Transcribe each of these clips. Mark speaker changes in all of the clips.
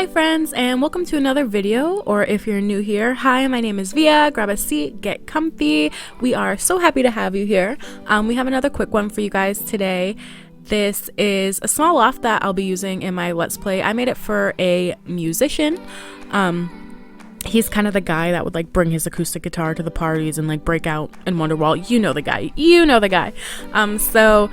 Speaker 1: Hi friends, and welcome to another video, or if you're new here, hi, my name is Via. Grab a seat, get comfy. We are so happy to have you here. We have another quick one for you guys today. This is a small loft that I'll be using in my Let's Play. I made it for a musician. He's kind of the guy that would like bring his acoustic guitar to the parties and like break out in Wonderwall. You know the guy. So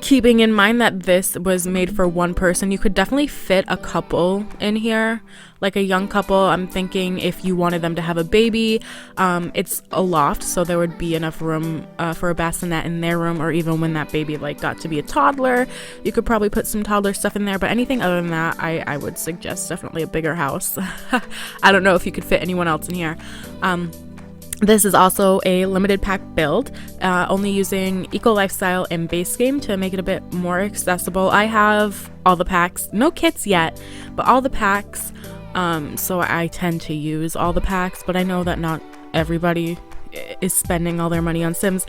Speaker 1: keeping in mind that this was made for one person, you could definitely fit a couple in here, like a young couple. I'm thinking if you wanted them to have a baby, it's a loft, so there would be enough room for a bassinet in their room, or even when that baby like got to be a toddler, you could probably put some toddler stuff in there. But anything other than that, I would suggest definitely a bigger house. I don't know if you could fit anyone else in here. This is also a limited pack build, only using Eco Lifestyle and Base Game to make it a bit more accessible. I have all the packs, no kits yet, but all the packs, so I tend to use all the packs, but I know that not everybody is spending all their money on Sims.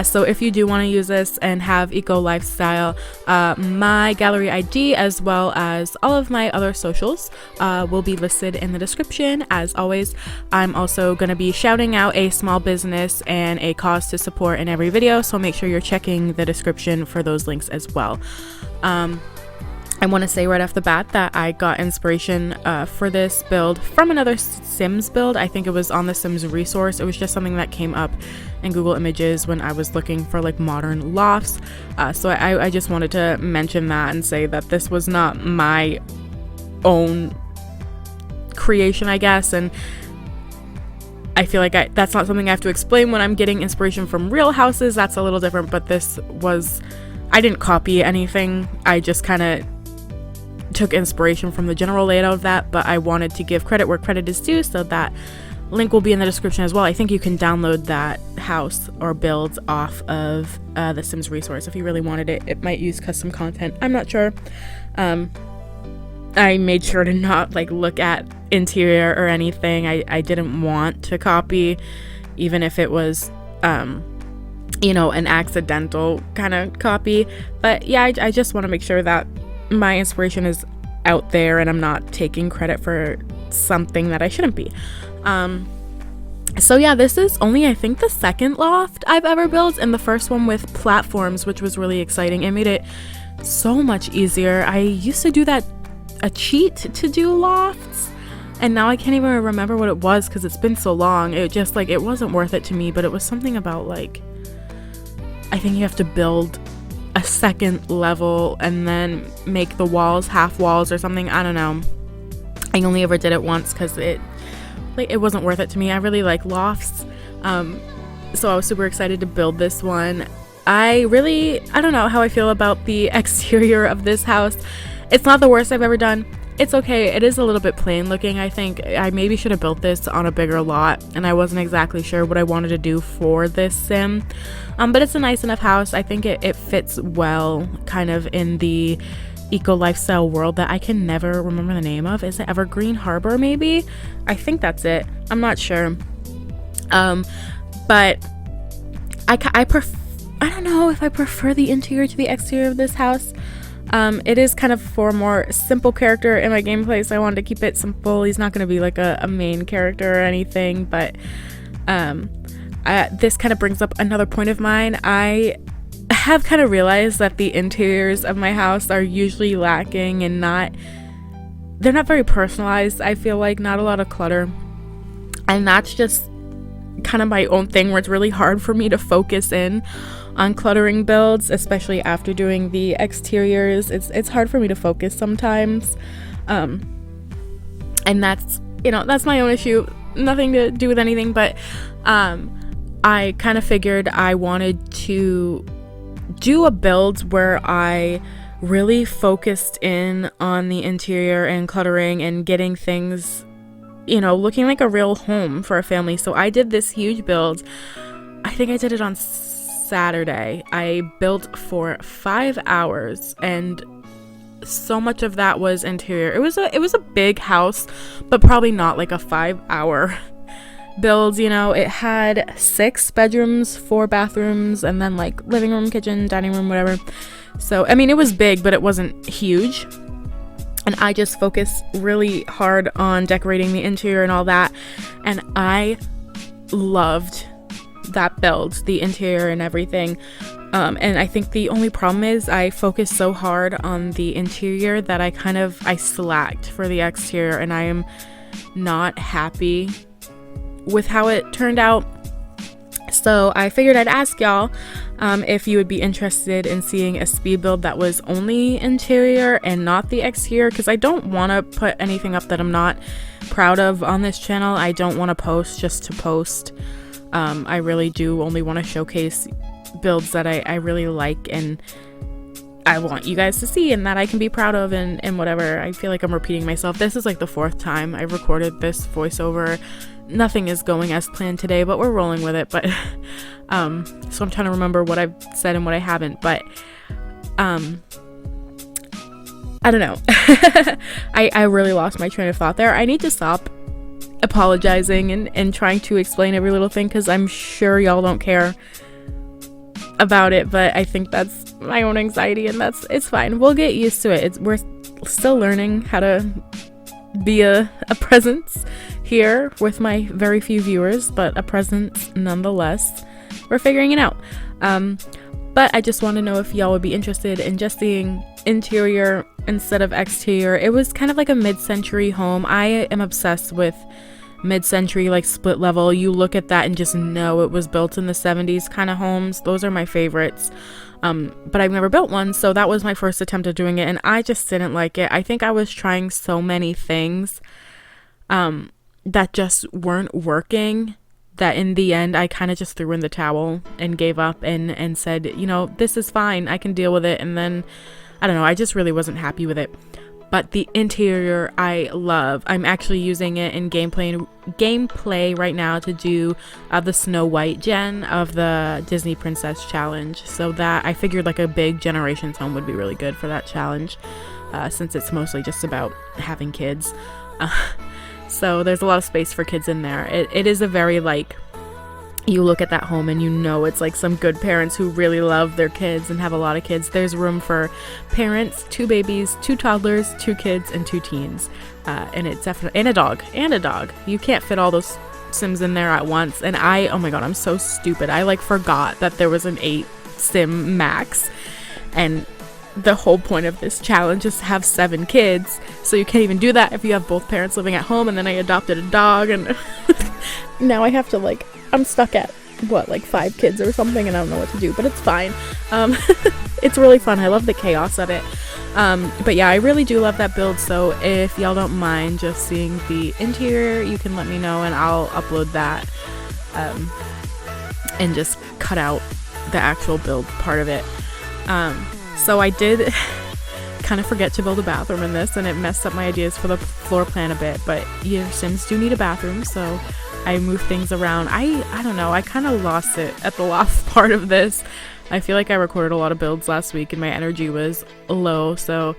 Speaker 1: So if you do want to use this and have Eco Lifestyle, my gallery ID as well as all of my other socials will be listed in the description. As always, I'm also going to be shouting out a small business and a cause to support in every video, so make sure you're checking the description for those links as well. I want to say right off the bat that I got inspiration for this build from another Sims build. I think it was on the Sims resource. It was just something that came up in Google Images when I was looking for like modern lofts. So I just wanted to mention that and say that this was not my own creation, I guess. And I feel like that's not something I have to explain when I'm getting inspiration from real houses. That's a little different, but this was, I didn't copy anything. I just kind of took inspiration from the general layout of that, but I wanted to give credit where credit is due, so that link will be in the description as well. I think you can download that house or build off of the Sims resource if you really wanted it. It might use custom content, I'm not sure. I made sure to not like look at interior or anything. I didn't want to copy, even if it was you know, an accidental kind of copy. But yeah, I just want to make sure that my inspiration is out there and I'm not taking credit for something that I shouldn't be. So yeah, this is only, I think, the second loft I've ever built, and the first one with platforms, which was really exciting. It made it so much easier. I used to do that, a cheat to do lofts, and now I can't even remember what it was because it's been so long. It just like, it wasn't worth it to me, but it was something about like, I think you have to build a second level and then make the walls half walls or something. I don't know. I only ever did it once because it wasn't worth it to me. I really like lofts, so I was super excited to build this one. I don't know how I feel about the exterior of this house. It's not the worst I've ever done. It's okay. It is a little bit plain looking. I think I maybe should have built this on a bigger lot, and I wasn't exactly sure what I wanted to do for this sim. But it's a nice enough house. I think it fits well kind of in the eco lifestyle world that I can never remember the name of. Is it Evergreen Harbor maybe? I think that's it. I'm not sure. But I don't know if I prefer the interior to the exterior of this house. It is kind of for a more simple character in my gameplay, so I wanted to keep it simple. He's not going to be like a main character or anything, but this kind of brings up another point of mine. I have kind of realized that the interiors of my house are usually lacking and they're not very personalized. I feel like not a lot of clutter, and that's just kind of my own thing where it's really hard for me to focus in on cluttering builds, especially after doing the exteriors. It's hard for me to focus sometimes, and that's, you know, that's my own issue, nothing to do with anything. But I kind of figured I wanted to do a build where I really focused in on the interior and cluttering and getting things, you know, looking like a real home for a family. So I did this huge build. I think I did it on Saturday. I built for 5 hours, and so much of that was interior. It was a big house, but probably not like a 5-hour build. You know, it had 6 bedrooms, 4 bathrooms, and then like living room, kitchen, dining room, whatever. So I mean, it was big, but it wasn't huge. and I just focus really hard on decorating the interior and all that, and I loved that build, the interior and everything. And I think the only problem is I focused so hard on the interior that I slacked for the exterior, and I am not happy with how it turned out. So I figured I'd ask y'all if you would be interested in seeing a speed build that was only interior and not the exterior, because I don't want to put anything up that I'm not proud of on this channel. I don't want to post just to post. I really do only want to showcase builds that I really like and I want you guys to see and that I can be proud of, and whatever. I feel like I'm repeating myself. This is like the 4th time I recorded this voiceover. Nothing is going as planned today, but we're rolling with it. But so I'm trying to remember what I've said and what I haven't, but I don't know. I really lost my train of thought there. I need to stop apologizing and trying to explain every little thing, because I'm sure y'all don't care about it, but I think that's my own anxiety, and it's fine. We'll get used to it. We're still learning how to be a presence here with my very few viewers, but a presence nonetheless. We're figuring it out. But I just want to know if y'all would be interested in just seeing interior instead of exterior. It was kind of like a mid-century home. I am obsessed with mid-century, like split level. You look at that and just know it was built in the 70s kind of homes. Those are my favorites. But I've never built one, so that was my first attempt at doing it, and I just didn't like it. I think I was trying so many things that just weren't working, that in the end I kind of just threw in the towel and gave up and said, you know, this is fine, I can deal with it. And then I don't know, I just really wasn't happy with it. But the interior I love. I'm actually using it in gameplay right now to do the Snow White gen of the Disney Princess Challenge. So that I figured like a big Generations home would be really good for that challenge, since it's mostly just about having kids. So there's a lot of space for kids in there. It is a very, like, you look at that home and you know it's like some good parents who really love their kids and have a lot of kids. There's room for parents, 2 babies, 2 toddlers, 2 kids, and 2 teens. And it's definitely, and a dog. You can't fit all those Sims in there at once. And oh my god, I'm so stupid. I like forgot that there was an 8 Sim max. And the whole point of this challenge is to have 7 kids. So you can't even do that if you have both parents living at home. And then I adopted a dog, and now I have to, like, I'm stuck at like 5 kids or something, and I don't know what to do, but it's fine. It's really fun. I love the chaos of it. But yeah, I really do love that build. So if y'all don't mind just seeing the interior, you can let me know and I'll upload that, and just cut out the actual build part of it. So I did kind of forget to build a bathroom in this, and it messed up my ideas for the floor plan a bit, but your Sims do need a bathroom, so I moved things around. I don't know, I kind of lost it at the Loft part of this. I feel like I recorded a lot of builds last week and my energy was low, so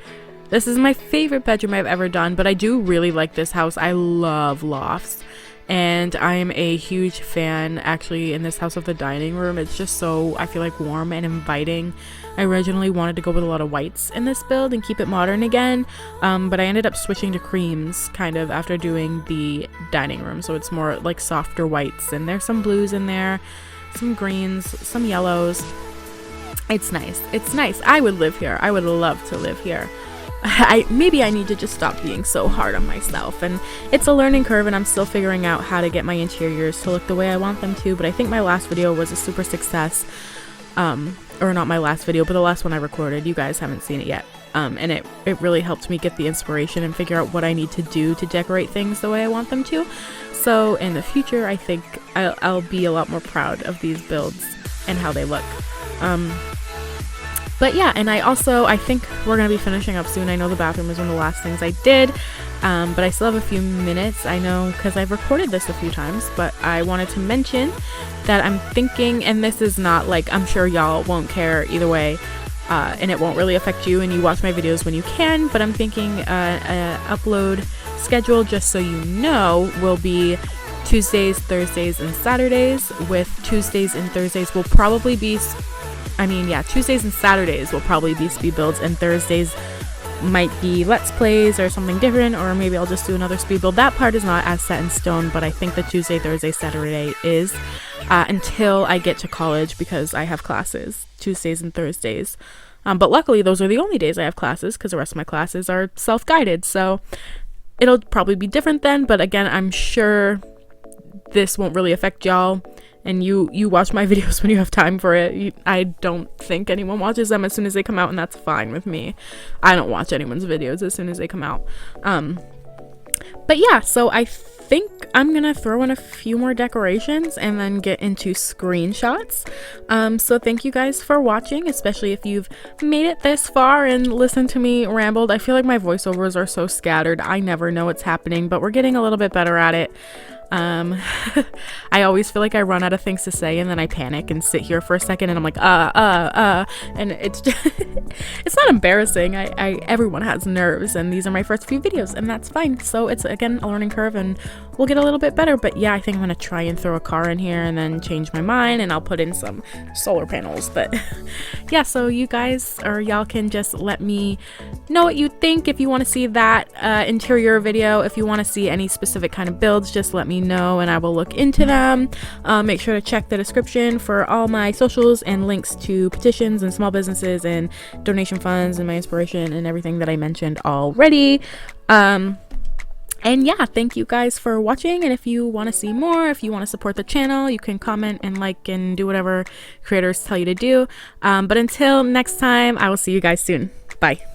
Speaker 1: this is my favorite bedroom I've ever done, but I do really like this house. I love lofts, and I'm a huge fan actually in this house of the dining room. It's just so, I feel like, warm and inviting. I originally wanted to go with a lot of whites in this build and keep it modern again, but I ended up switching to creams kind of after doing the dining room, so it's more like softer whites, and there's some blues in there, some greens, some yellows. It's nice. I would live here. I would love to live here. Maybe I need to just stop being so hard on myself, and it's a learning curve, and I'm still figuring out how to get my interiors to look the way I want them to. But I think my last video was a super success, or not my last video, but the last one I recorded. You guys haven't seen it yet, and it really helped me get the inspiration and figure out what I need to do to decorate things the way I want them to. So in the future, I think I'll be a lot more proud of these builds and how they look. But yeah, and I think we're going to be finishing up soon. I know the bathroom is one of the last things I did, but I still have a few minutes. I know because I've recorded this a few times, but I wanted to mention that I'm thinking, and this is not like, I'm sure y'all won't care either way, and it won't really affect you, and you watch my videos when you can, but I'm thinking an upload schedule, just so you know, will be Tuesdays, Thursdays, and Saturdays, with Tuesdays and Thursdays will probably be Tuesdays and Saturdays will probably be speed builds, and Thursdays might be Let's Plays or something different, or maybe I'll just do another speed build. That part is not as set in stone, but I think the Tuesday, Thursday, Saturday is until I get to college, because I have classes Tuesdays and Thursdays. But luckily those are the only days I have classes, because the rest of my classes are self-guided, so it'll probably be different then. But again, I'm sure this won't really affect y'all, and you watch my videos when you have time for it. I don't think anyone watches them as soon as they come out, and that's fine with me. I don't watch anyone's videos as soon as they come out. But yeah, so I think I'm gonna throw in a few more decorations and then get into screenshots. So thank you guys for watching, especially if you've made it this far and listened to me rambled. I feel like my voiceovers are so scattered, I never know what's happening, but we're getting a little bit better at it. I always feel like I run out of things to say, and then I panic and sit here for a second, and I'm like, and it's just it's not embarrassing. Everyone has nerves, and these are my first few videos, and that's fine. So it's, again, a learning curve, and we'll get a little bit better. But yeah, I think I'm gonna try and throw a car in here and then change my mind, and I'll put in some solar panels. But yeah, so you guys, or y'all, can just let me know what you think. If you want to see that interior video, if you want to see any specific kind of builds, just let me know and I will look into them. Make sure to check the description for all my socials and links to petitions and small businesses and donation funds and my inspiration and everything that I mentioned already. And yeah, thank you guys for watching, and if you want to see more, if you want to support the channel, you can comment and like and do whatever creators tell you to do. But until next time, I will see you guys soon. Bye.